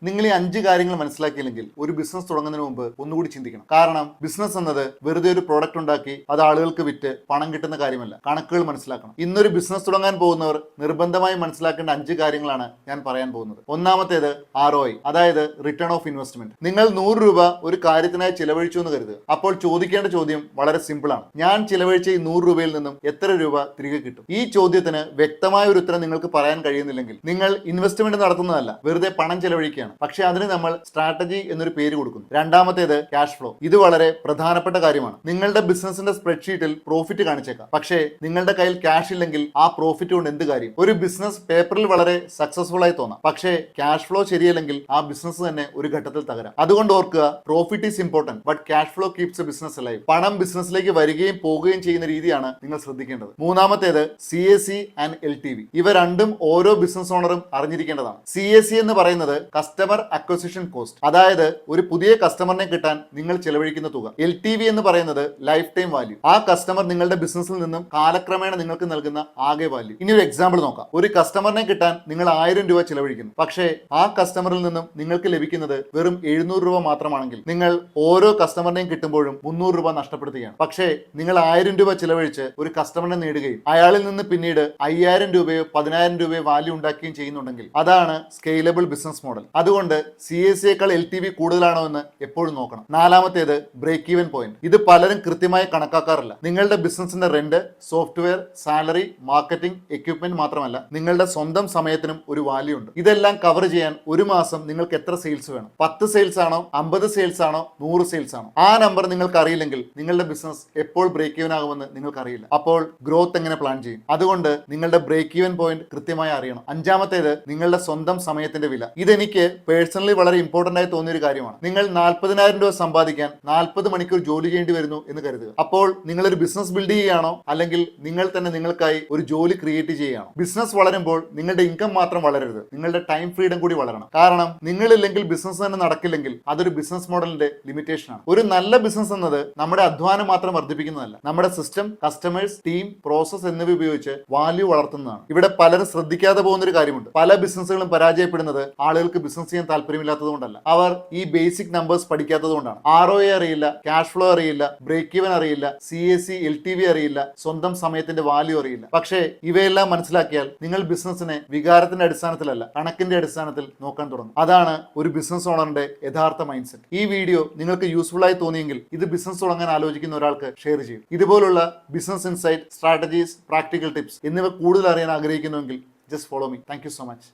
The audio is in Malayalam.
നിങ്ങൾ ഈ 5 കാര്യങ്ങൾ മനസ്സിലാക്കിയില്ലെങ്കിൽ ഒരു ബിസിനസ് തുടങ്ങുന്നതിന് മുമ്പ് ഒന്നുകൂടി ചിന്തിക്കണം. കാരണം ബിസിനസ് എന്നത് വെറുതെ ഒരു പ്രോഡക്റ്റ് ഉണ്ടാക്കി അത് ആളുകൾക്ക് വിറ്റ് പണം കിട്ടുന്ന കാര്യമല്ല. കണക്കുകൾ മനസ്സിലാക്കണം. ഇന്നൊരു ബിസിനസ് തുടങ്ങാൻ പോകുന്നവർ നിർബന്ധമായി മനസ്സിലാക്കേണ്ട 5 കാര്യങ്ങളാണ് ഞാൻ പറയാൻ പോകുന്നത്. ഒന്നാമത്തേത് ROI, അതായത് റിട്ടേൺ ഓഫ് ഇൻവെസ്റ്റ്മെന്റ്. നിങ്ങൾ 100 രൂപ ഒരു കാര്യത്തിനായി ചിലവഴിച്ചു എന്ന് കരുതുക. അപ്പോൾ ചോദിക്കേണ്ട ചോദ്യം വളരെ സിമ്പിൾ ആണ്. ഞാൻ ചിലവഴിച്ച ഈ 100 രൂപയിൽ നിന്നും എത്ര രൂപ തിരികെ കിട്ടും? ഈ ചോദ്യത്തിന് വ്യക്തമായ ഒരു ഉത്തരം നിങ്ങൾക്ക് പറയാൻ കഴിയുന്നില്ലെങ്കിൽ നിങ്ങൾ ഇൻവെസ്റ്റ്മെന്റ് നടത്തുന്നതല്ല, വെറുതെ പണം ചെലവഴിക്കുകയാണ്. പക്ഷെ അതിന് നമ്മൾ സ്ട്രാറ്റജി എന്നൊരു പേര് കൊടുക്കുന്നു. രണ്ടാമത്തേത് ക്യാഷ് ഫ്ലോ. ഇത് വളരെ പ്രധാനപ്പെട്ട കാര്യമാണ്. നിങ്ങളുടെ ബിസിനസിന്റെ സ്പ്രെഡ്ഷീറ്റിൽ പ്രോഫിറ്റ് കാണിച്ചേക്കാം, പക്ഷേ നിങ്ങളുടെ കയ്യിൽ ക്യാഷ് ഇല്ലെങ്കിൽ ആ പ്രോഫിറ്റ് കൊണ്ട് എന്ത് കാര്യം? ഒരു ബിസിനസ് പേപ്പറിൽ വളരെ സക്സസ്ഫുൾ ആയി തോന്നാം, പക്ഷേ ക്യാഷ് ഫ്ലോ ശരിയല്ലെങ്കിൽ ആ ബിസിനസ് തന്നെ ഒരു ഘട്ടത്തിൽ തകരാം. അതുകൊണ്ട് ഓർക്കുക, profit is important but cash flow keeps A business alive. പണം ബിസിനസ്സിലേക്ക് വരികയും പോവുകയും ചെയ്യുന്ന രീതിയാണ് നിങ്ങൾ ശ്രദ്ധിക്കേണ്ടത്. മൂന്നാമത്തേത് CAC ആൻഡ് LTV. ഇവ രണ്ടും ഓരോ ബിസിനസ് ഓണറും അറിഞ്ഞിരിക്കേണ്ടതാണ്. CAC എന്ന് പറയുന്നത് കസ്റ്റമർ അക്വസിഷൻ കോസ്റ്റ്, അതായത് ഒരു പുതിയ കസ്റ്റമറിനെ കിട്ടാൻ നിങ്ങൾ ചെലവഴിക്കുന്ന തുക. LTV എന്ന് പറയുന്നത് ലൈഫ് ടൈം വാല്യൂ, ആ കസ്റ്റമർ നിങ്ങളുടെ ബിസിനസ്സിൽ നിന്നും കാലക്രമേണ നിങ്ങൾക്ക് നൽകുന്ന ആകെ വാല്യൂ. ഇനി ഒരു എക്സാമ്പിൾ നോക്കാം. ഒരു കസ്റ്റമറിനെ കിട്ടാൻ നിങ്ങൾ 1000 രൂപ ചിലവഴിക്കുന്നു, പക്ഷേ ആ കസ്റ്റമറിൽ നിന്നും നിങ്ങൾക്ക് ലഭിക്കുന്നത് വെറും 700 രൂപ മാത്രമാണെങ്കിൽ നിങ്ങൾ ഓരോ കസ്റ്റമറിനെയും കിട്ടുമ്പോഴും 300 രൂപ നഷ്ടപ്പെടുത്തുകയാണ്. പക്ഷേ നിങ്ങൾ 1000 രൂപ ചിലവഴിച്ച് ഒരു കസ്റ്റമറിനെ നേടുകയും അയാളിൽ നിന്ന് പിന്നീട് 5000 രൂപയോ 10000 രൂപയോ വാല്യൂ ഉണ്ടാക്കുകയും ചെയ്യുന്നുണ്ടെങ്കിൽ അതാണ് സ്കെയിലബിൾ ബിസിനസ് മോഡൽ. അതുകൊണ്ട് CAC-യേക്കാൾ LTV കൂടുതലാണോ എന്ന് എപ്പോഴും നോക്കണം. നാലാമത്തേത് ബ്രേക്ക് ഈവൻ പോയിന്റ്. ഇത് പലരും കൃത്യമായി കണക്കാക്കാറില്ല. നിങ്ങളുടെ ബിസിനസിന്റെ rent, software, salary, marketing, equipment മാത്രമല്ല, നിങ്ങളുടെ സ്വന്തം സമയത്തിനും ഒരു വാല്യൂ ഉണ്ട്. ഇതെല്ലാം കവർ ചെയ്യാൻ ഒരു മാസം നിങ്ങൾക്ക് എത്ര സെയിൽസ് വേണം? 10 സെയിൽസ് ആണോ, 50 സെയിൽസ് ആണോ, 100 സെയിൽസ് ആണോ? ആ നമ്പർ നിങ്ങൾക്ക് അറിയില്ലെങ്കിൽ നിങ്ങളുടെ ബിസിനസ് എപ്പോൾ ബ്രേക്ക് ഈവൻ ആകുമെന്ന് നിങ്ങൾക്ക് അറിയില്ല. അപ്പോൾ ഗ്രോത്ത് എങ്ങനെ പ്ലാൻ ചെയ്യും? അതുകൊണ്ട് നിങ്ങളുടെ ബ്രേക്ക് ഈവൻ പോയിന്റ് കൃത്യമായി അറിയണം. അഞ്ചാമത്തേത് നിങ്ങളുടെ സ്വന്തം സമയത്തിന്റെ വില. ഇതെനിക്ക് പേഴ്സണലി വളരെ ഇമ്പോർട്ടന്റ് ആയി തോന്നിയ ഒരു കാര്യമാണ്. നിങ്ങൾ 40,000 രൂപ സമ്പാദിക്കാൻ 40 മണിക്കൂർ ജോലി ചെയ്യേണ്ടി വരുന്നു എന്ന് കരുതുക. അപ്പോൾ നിങ്ങൾ ഒരു ബിസിനസ് ബിൽഡ് ചെയ്യുകയാണോ, അല്ലെങ്കിൽ നിങ്ങൾ തന്നെ നിങ്ങൾക്കായി ഒരു ജോലി ക്രിയേറ്റ് ചെയ്യുകയാണോ? ബിസിനസ് വളരുമ്പോൾ നിങ്ങളുടെ ഇൻകം മാത്രം വളരരുത്, നിങ്ങളുടെ ടൈം ഫ്രീഡം കൂടി വളരണം. കാരണം നിങ്ങളില്ലെങ്കിൽ ബിസിനസ് തന്നെ നടക്കില്ലെങ്കിൽ അതൊരു ബിസിനസ് മോഡലിന്റെ ലിമിറ്റേഷൻ ആണ്. ഒരു നല്ല ബിസിനസ് എന്നത് നമ്മുടെ അധ്വാനം മാത്രം വർദ്ധിപ്പിക്കുന്നതല്ല, നമ്മുടെ സിസ്റ്റം, കസ്റ്റമേഴ്സ്, ടീം, പ്രോസസ് എന്നിവ ഉപയോഗിച്ച് വാല്യൂ വളർത്തുന്നതാണ്. ഇവിടെ പലരും ശ്രദ്ധിക്കാതെ പോകുന്ന ഒരു കാര്യമുണ്ട്. പല ബിസിനസ്സുകളും പരാജയപ്പെടുന്നത് ആളുകൾക്ക് ബിസിനസ് ചെയ്യാൻ താല്പര്യമില്ലാത്തത് കൊണ്ടല്ല, അവർ ഈ ബേസിക് നമ്പേഴ്സ് പഠിക്കാത്തത് കൊണ്ടാണ്. ROI അറിയില്ല, ക്യാഷ് ഫ്ലോ അറിയില്ല, ബ്രേക്ക് ഈവൻ അറിയില്ല, CAC LTV അറിയില്ല, സ്വന്തം സമയത്തിന്റെ വാല്യൂ അറിയില്ല. പക്ഷേ ഇവയെല്ലാം മനസ്സിലാക്കിയാൽ നിങ്ങൾ ബിസിനസിനെ വികാരത്തിന്റെ അടിസ്ഥാനത്തിലല്ല, കണക്കിന്റെ അടിസ്ഥാനത്തിൽ നോക്കാൻ തുടങ്ങും. അതാണ് ഒരു ബിസിനസ് ഓണറിന്റെ യഥാർത്ഥ മൈൻഡ് സെറ്റ്. ഈ വീഡിയോ നിങ്ങൾക്ക് യൂസ്ഫുൾ ആയി തോന്നിയെങ്കിൽ ഇത് ബിസിനസ് തുടങ്ങാൻ ആലോചിക്കുന്ന ഒരാൾക്ക് ഷെയർ ചെയ്യും. ഇതുപോലുള്ള business insight, strategies, practical tips എന്നിവ കൂടുതൽ അറിയാൻ ആഗ്രഹിക്കുന്നുവെങ്കിൽ just follow me. Thank you so much.